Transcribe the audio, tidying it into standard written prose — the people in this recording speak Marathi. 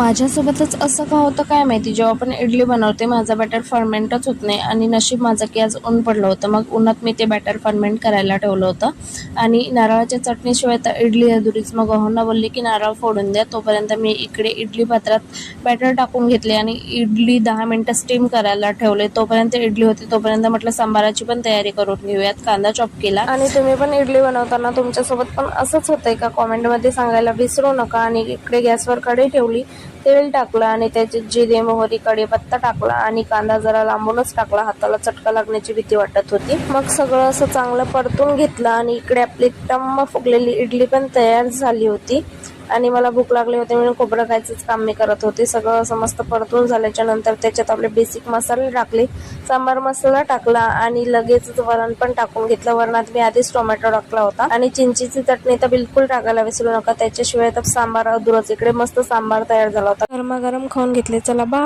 माझ्यासोबतच असं का होतं काय माहिती, जेव्हा पण इडली बनवते माझा बॅटर फर्मेंटच होत नाही. आणि नशीब माझं की आज ऊन पडलं होतं, मग उन्हात मी ते बॅटर फर्मेंट करायला ठेवलं होतं. आणि नारळाच्या चटणीशिवाय तर इडली अधुरीच. मग गव्हांना बोलली की नारळ फोडून द्या, तोपर्यंत मी इकडे इडली पात्रात बॅटर टाकून घेतले आणि इडली 10 मिनटं स्टीम करायला ठेवले. तोपर्यंत इडली होती, तोपर्यंत म्हटलं सांबाराची पण तयारी करून घेऊयात. कांदा चॉप केला. आणि तुम्ही पण इडली बनवताना तुमच्यासोबत पण असंच होतंय का, कॉमेंटमध्ये सांगायला विसरू नका. आणि इकडे गॅसवर कढई ठेवली, तेल टाकलं आणि त्याच्यात जिरे, मोहरी, कढीपत्ता टाकला आणि कांदा जरा लांबूनच टाकला, हाताला चटका लागण्याची भीती वाटत होती. मग सगळं असं चांगलं परतून घेतलं आणि इकडे आपली टम्म फुगलेली इडली पण तयार झाली होती. आणि मला भूक लागली होती म्हणून खोबरं खायचंच काम मी करत होते. सगळं असं मस्त परतून झाल्याच्या नंतर त्याच्यात आपले बेसिक मसाले टाकले, सांबार मसाला टाकला आणि लगेचच वरण पण टाकून घेतलं. वरणात मी आधीच टोमॅटो टाकला होता. आणि चिंचेची चटणी तर बिलकुल टाकायला विसरू नका, त्याच्याशिवाय तर सांबार अधुरच. इकडे मस्त सांबार तयार झाला होता. गरमागरम खाऊन घेतले. चला बाय.